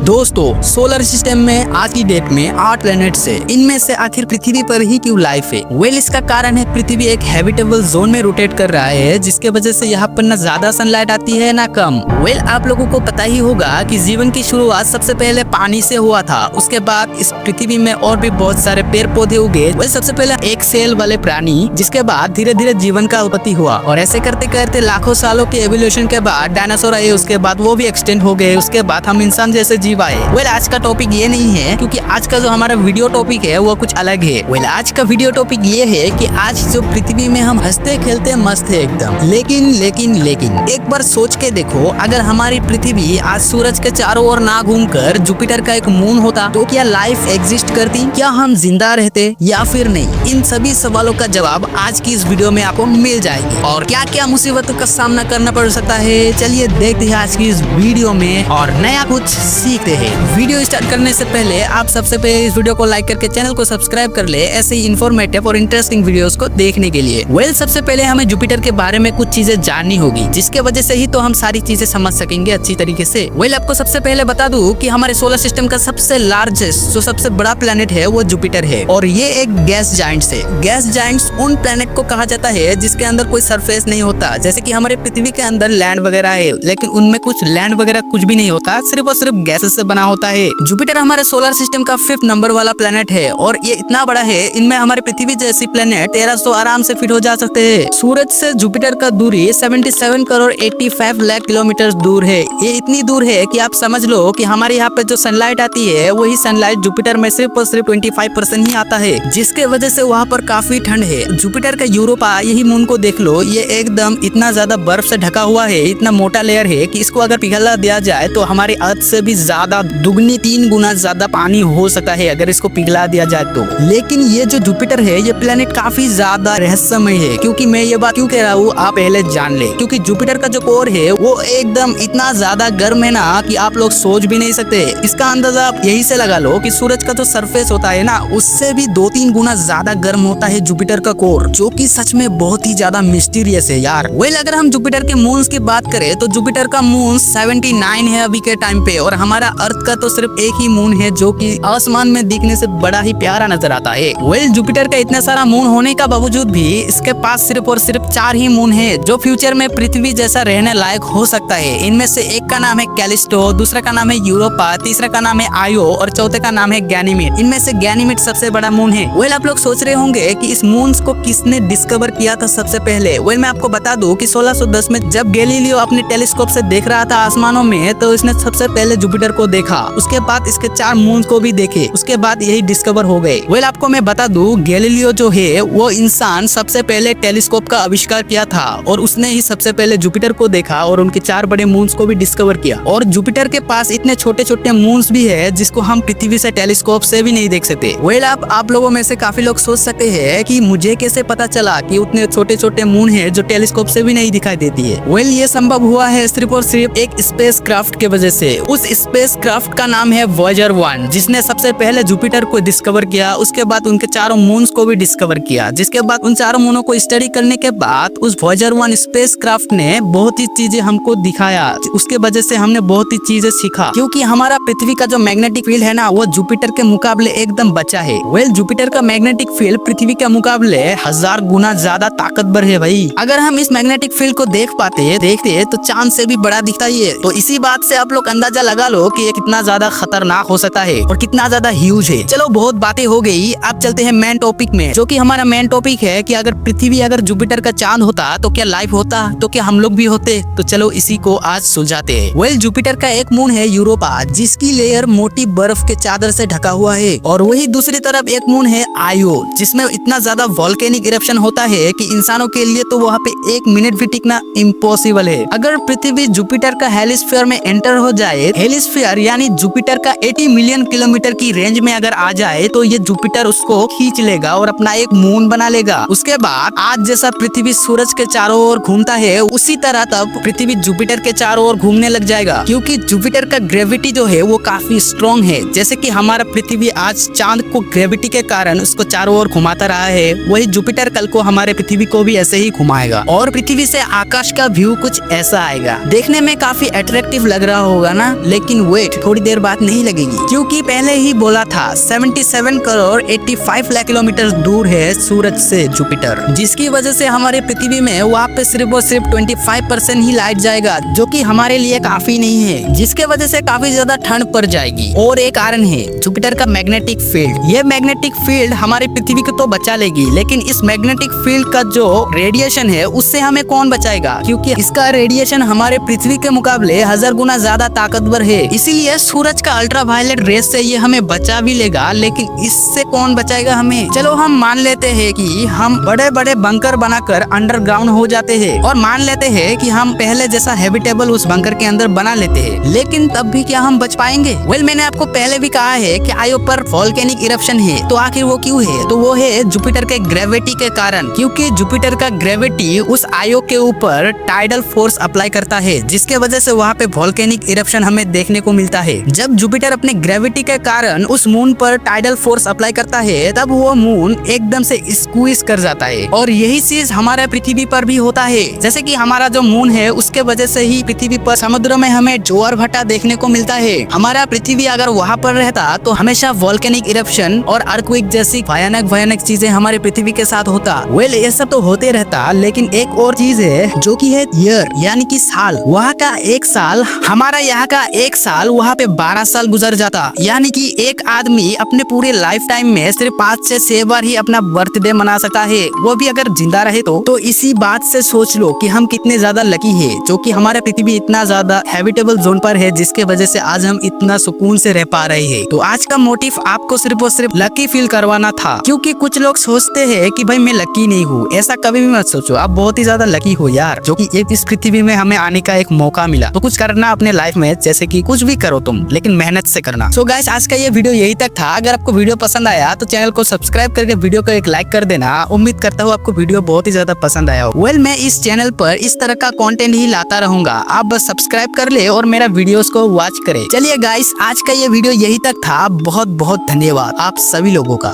दोस्तों, solar system में आज की डेट में 8 प्लैनेट्स है। इनमें से आखिर पृथ्वी पर ही क्यों लाइफ है? वेल, इसका कारण है पृथ्वी एक हैबिटेबल जोन में रोटेट कर रहा है, जिसके वजह से यहाँ पर न ज्यादा सनलाइट आती है न कम। वेल, आप लोगों को पता ही होगा कि जीवन की शुरुआत सबसे पहले पानी से हुआ था। उसके बाद इस पृथ्वी में और भी बहुत सारे पेड़ पौधे उगे। वेल, सबसे पहले एक सेल वाले प्राणी, जिसके बाद धीरे धीरे जीवन का उत्पत्ति हुआ और ऐसे करते करते लाखों सालों के एवोल्यूशन के बाद डायनासोर आए। उसके बाद वो भी एक्सटेंड हो गए। उसके बाद हम इंसान जैसे जीव आए। वेल, आज का टॉपिक ये नहीं है, क्योंकि आज का जो हमारा वीडियो टॉपिक है वो कुछ अलग है। वेल, आज का वीडियो टॉपिक ये है कि आज जो पृथ्वी में हम हंसते खेलते मस्त है एकदम, लेकिन एक बार सोच के देखो, अगर हमारी पृथ्वी आज सूरज के चारों ओर ना घूमकर जुपिटर का एक मून होता तो क्या लाइफ एग्जिस्ट करती? क्या हम जिंदा रहते या फिर नहीं? इन सभी सवालों का जवाब आज की इस वीडियो में आपको मिल जाएगी। और क्या क्या मुसीबतों का सामना करना पड़ सकता है, चलिए देखते हैं आज की इस वीडियो में और नया कुछ सीखते हैं। वीडियो स्टार्ट करने से पहले आप सबसे पहले इस वीडियो को लाइक करके चैनल को सब्सक्राइब कर ले, ऐसे ही इन्फॉर्मेटिव और इंटरेस्टिंग वीडियोस को देखने के लिए। वेल, सबसे पहले हमें जुपिटर के बारे में कुछ चीजें जाननी होगी, जिसके वजह से ही तो हम सारी चीजें समझ सकेंगे अच्छी तरीके से। वेल, आपको सबसे पहले बता दूं कि हमारे सोलर सिस्टम का सबसे लार्जेस्ट, जो सबसे बड़ा प्लेनेट है वो जुपिटर है और ये एक गैस जाइंट्स है। गैस जाइंट्स उन प्लेनेट को कहा जाता है जिसके अंदर कोई सरफेस नहीं होता। जैसे कि हमारे पृथ्वी के अंदर लैंड वगैरह है, लेकिन उनमें कुछ लैंड वगैरह कुछ भी नहीं होता, सिर्फ और सिर्फ गैसेस से बना होता है। जुपिटर हमारे सोलर सिस्टम का 5th नंबर वाला प्लेनेट है और ये इतना बड़ा है, इनमें हमारे पृथ्वी जैसी प्लेनेट 1300 आराम से फिट हो जा सकते हैं। सूरज से जुपिटर का दूरी 77 करोड़ 85 लाख किलोमीटर दूर है। ये इतनी दूर है कि आप समझ लो कि हमारे यहाँ पे जो सनलाइट आती है वही सनलाइट जुपिटर में सिर्फ और सिर्फ 25% ही आता है, जिसके वजह से वहाँ पर काफी ठंड है। जुपिटर का यूरोपा, यही मून को देख लो, ये एकदम इतना ज्यादा बर्फ से ढका हुआ है, इतना मोटा लेयर है कि इसको अगर पिघला दिया जाए तो हमारे अर्थ से भी ज्यादा दुगनी 3 गुना ज्यादा पानी हो सकता है अगर इसको पिघला दिया जाए तो। लेकिन ये जो जुपिटर है ये प्लेनेट काफी ज्यादा रहस्यमय है। क्योंकि मैं ये बात क्यों कह रहा हूँ आप पहले जान ले, क्योंकि जुपिटर का जो कोर है वो एकदम इतना ज्यादा गर्म है ना कि आप लोग सोच भी नहीं सकते। इसका अंदाजा आप यही से लगा लो कि सूरज का जो सरफेस होता है ना, उससे भी 2-3 गुना ज्यादा गर्म होता है जुपिटर का कोर, जो कि सच में बहुत ही ज्यादा मिस्टीरियस है यार। वेल, अगर हम जुपिटर के मून्स की बात करें तो जुपिटर का मून 79 है अभी के टाइम पे, और हमारा अर्थ का तो सिर्फ एक ही मून है जो कि आसमान में दिखने से बड़ा ही प्यारा नजर आता है। वेल, जुपिटर का इतना सारा मून होने का बावजूद भी इसके पास सिर्फ और सिर्फ 4 ही मून है जो फ्यूचर में पृथ्वी जैसा रहने लायक हो सकता है। इनमें से एक का नाम है कैलिस्टो, दूसरा का नाम है यूरोपा, तीसरा का नाम है आयो और चौथे का नाम है गैनीमेड। इनमें से गैनीमेड सबसे बड़ा मून है। वेल, आप लोग सोच रहे होंगे कि इस मून्स को किसने डिस्कवर किया था सबसे पहले। वेल, मैं आपको बता दूं कि 1610 में जब गैलीलियो अपने टेलीस्कोप से देख रहा था आसमानों में, तो इसने सबसे पहले जुपिटर को देखा। उसके बाद इसके 4 मून्स को भी देखे, उसके बाद यही डिस्कवर हो गए। वेल, आपको मैं बता दूं, गैलीलियो जो है वो इंसान सबसे पहले टेलीस्कोप का आविष्कार किया था और उसने ही सबसे पहले जुपिटर को देखा और उनके 4 बड़े मून्स को भी डिस्कवर किया। और जुपिटर के पास इतने छोटे छोटे मून्स भी है जिसको हम पृथ्वी से टेलीस्कोप से भी नहीं देख सकते। वेल, आप लोगों में से काफी लोग सोच सकते हैं कि मुझे कैसे पता चला कि उतने छोटे छोटे मून है जो टेलीस्कोप से भी नहीं दिखाई देती है। वेल, ये संभव हुआ है सिर्फ और सिर्फ एक स्पेस क्राफ्ट के वजह से। उस स्पेस क्राफ्ट का नाम है वॉयेजर 1, जिसने सबसे पहले जुपिटर को डिस्कवर किया। उसके बाद उनके 4 मून्स को भी डिस्कवर किया, जिसके बाद उन 4 मूनों को स्टडी करने के बाद उस वॉयेजर 1 स्पेस क्राफ्ट ने बहुत ही चीजें हमको दिखाया। उसके वजह से हमने बहुत ही चीजें सीखा, क्योंकि हमारा पृथ्वी का जो मैग्नेटिक फील्ड है ना, वो जुपिटर के मुकाबले एकदम बचा है। वेल, जुपिटर का मैग्नेटिक फील्ड पृथ्वी के मुकाबले 1000 गुना ज्यादा ताकतवर है भाई। अगर हम इस मैग्नेटिक फील्ड को देखते तो चांद से भी बड़ा दिखता ही है। तो इसी बात से आप लोग अंदाजा लगा लो कि ये कितना ज्यादा खतरनाक हो सकता है और कितना ज्यादा ह्यूज है। चलो, बहुत बातें हो गई, अब चलते हैं मेन टॉपिक में, जो कि हमारा मेन टॉपिक है कि अगर पृथ्वी अगर जुपिटर का चांद होता तो क्या लाइफ होता, तो क्या हम लोग भी होते? तो चलो इसी को आज सुलझाते हैं। वेल, जुपिटर का एक मून है यूरोपा, जिसकी लेयर मोटी बर्फ के चादर से ढका हुआ है, और वही दूसरी तरफ एक मून है आयो, जिसमें इतना ज्यादा वोल्केनिक इरप्शन होता है कि इंसानों के लिए तो वहाँ पे 1 मिनट भी टिकना इम्पॉसिबल है। अगर पृथ्वी जुपिटर का हेलिस्फीयर में एंटर हो जाए, हेलिस्फीयर यानी जुपिटर का 80 मिलियन किलोमीटर की रेंज में अगर आ जाए, तो ये जुपिटर उसको खींच लेगा और अपना एक मून बना लेगा। उसके बाद आज जैसा पृथ्वी सूरज के चारों ओर घूमता है, उसी तरह तब पृथ्वी जुपिटर के चारों ओर घूमने लग जाएगा, क्योंकि जुपिटर का ग्रेविटी जो है वो काफी स्ट्रॉन्ग है। जैसे कि हमारा पृथ्वी आज चांद को ग्रेविटी के कारण उसको चारों ओर घुमाता रहा है, वही जुपिटर कल को हमारे पृथ्वी को भी ऐसे ही घुमाएगा और पृथ्वी से आकाश का व्यू कुछ ऐसा आएगा। देखने में काफी अट्रैक्टिव लग रहा होगा ना, लेकिन वेट थोड़ी देर बाद नहीं लगेगी, क्योंकि पहले ही बोला था 77 करोड़ 85 लाख किलोमीटर दूर है सूरज से जुपिटर, जिसकी वजह से हमारे पृथ्वी में वहाँ पे सिर्फ और सिर्फ 25% ही लाइट जाएगा, जो कि हमारे लिए काफी नहीं है, जिसके वजह से काफी ज्यादा ठंड पड़ जाएगी। और एक कारण है जुपिटर का मैग्नेटिक फील्ड। ये मैग्नेटिक फील्ड हमारी पृथ्वी को तो बचा लेगी, लेकिन इस मैग्नेटिक फील्ड का जो रेडिएशन है उससे हमें कौन बचाएगा, क्योंकि इसका रेडिएशन हमारे पृथ्वी के मुकाबले 1000 गुना ज्यादा ताकतवर है। इसीलिए सूरज का अल्ट्रावायलेट रेस से ये हमें बचा भी लेगा, लेकिन इससे कौन बचाएगा हमें। चलो हम मान लेते हैं कि हम बड़े बड़े बंकर बनाकर अंडरग्राउंड हो जाते हैं, और मान लेते हैं कि हम पहले जैसा हैबिटेबल उस बंकर के अंदर बना लेते हैं, लेकिन तब भी क्या हम बच पाएंगे? मैंने आपको पहले भी कहा है कि आयो पर वोल्केनिक इरप्शन है, तो आखिर वो क्यों है? तो वो है जुपिटर के ग्रेविटी के कारण, क्योंकि जुपिटर का ग्रेविटी उस आयो के ऊपर टाइडल फोर्स अप्लाई करता है, जिसके वजह से वहाँ पे वोल्केनिक इरप्शन हमें देखने को मिलता है। जब जुपिटर अपने ग्रेविटी के कारण उस मून पर टाइडल फोर्स अप्लाई करता है, तब वो मून एकदम से स्क्वीज कर जाता है, और यही चीज हमारे पृथ्वी पर भी होता है। जैसे कि हमारा जो मून है उसके वजह से ही पृथ्वी पर समुद्र में हमें ज्वार भाटा देखने को मिलता है। हमारा पृथ्वी अगर वहाँ पर रहता तो हमेशा वोल्केनिक इरप्शन और अर्थक्वेक जैसी भयानक चीजें हमारे पृथ्वी के साथ होता। ये सब तो होते रहता, लेकिन एक और चीज है जो कि है ईयर, यानी कि साल। वहाँ का एक साल हमारा यहाँ का एक साल वहाँ पे 12 साल गुजर जाता, यानी कि एक आदमी अपने पूरे लाइफ टाइम में सिर्फ 5 से 6 बार ही अपना बर्थडे मना सकता है, वो भी अगर जिंदा रहे तो इसी बात से सोच लो कि हम कितने ज्यादा लकी है, जो कि हमारा पृथ्वी इतना ज्यादा हैबिटेबल जोन पर है, जिसके वजह से आज हम इतना सुकून से रह पा रहे हैं। तो आज का मोटिव आपको सिर्फ और सिर्फ लकी फील करवाना था, क्योंकि कुछ लोग सोचते हैं कि भाई मैं लकी नहीं हूँ। ऐसा कभी भी मत सोचो, आप बहुत ही ज्यादा लकी हो यार, जो कि इस पृथ्वी में हमें आने का एक मौका मिला। तो कुछ करना अपने लाइफ में, जैसे कि कुछ भी करो तुम, लेकिन मेहनत से करना। सो गाइस, आज का ये वीडियो यही तक था। अगर आपको वीडियो पसंद आया तो चैनल को सब्सक्राइब करके वीडियो को एक लाइक कर देना। उम्मीद करता हूँ आपको वीडियो बहुत ही ज्यादा पसंद आया हो। मैं इस चैनल पर इस तरह का कंटेंट ही लाता रहूंगा, आप बस सब्सक्राइब कर ले और मेरा वीडियोस को वॉच करे। चलिए गाइस, आज का ये वीडियो यही तक था। बहुत बहुत धन्यवाद आप सभी लोगों का।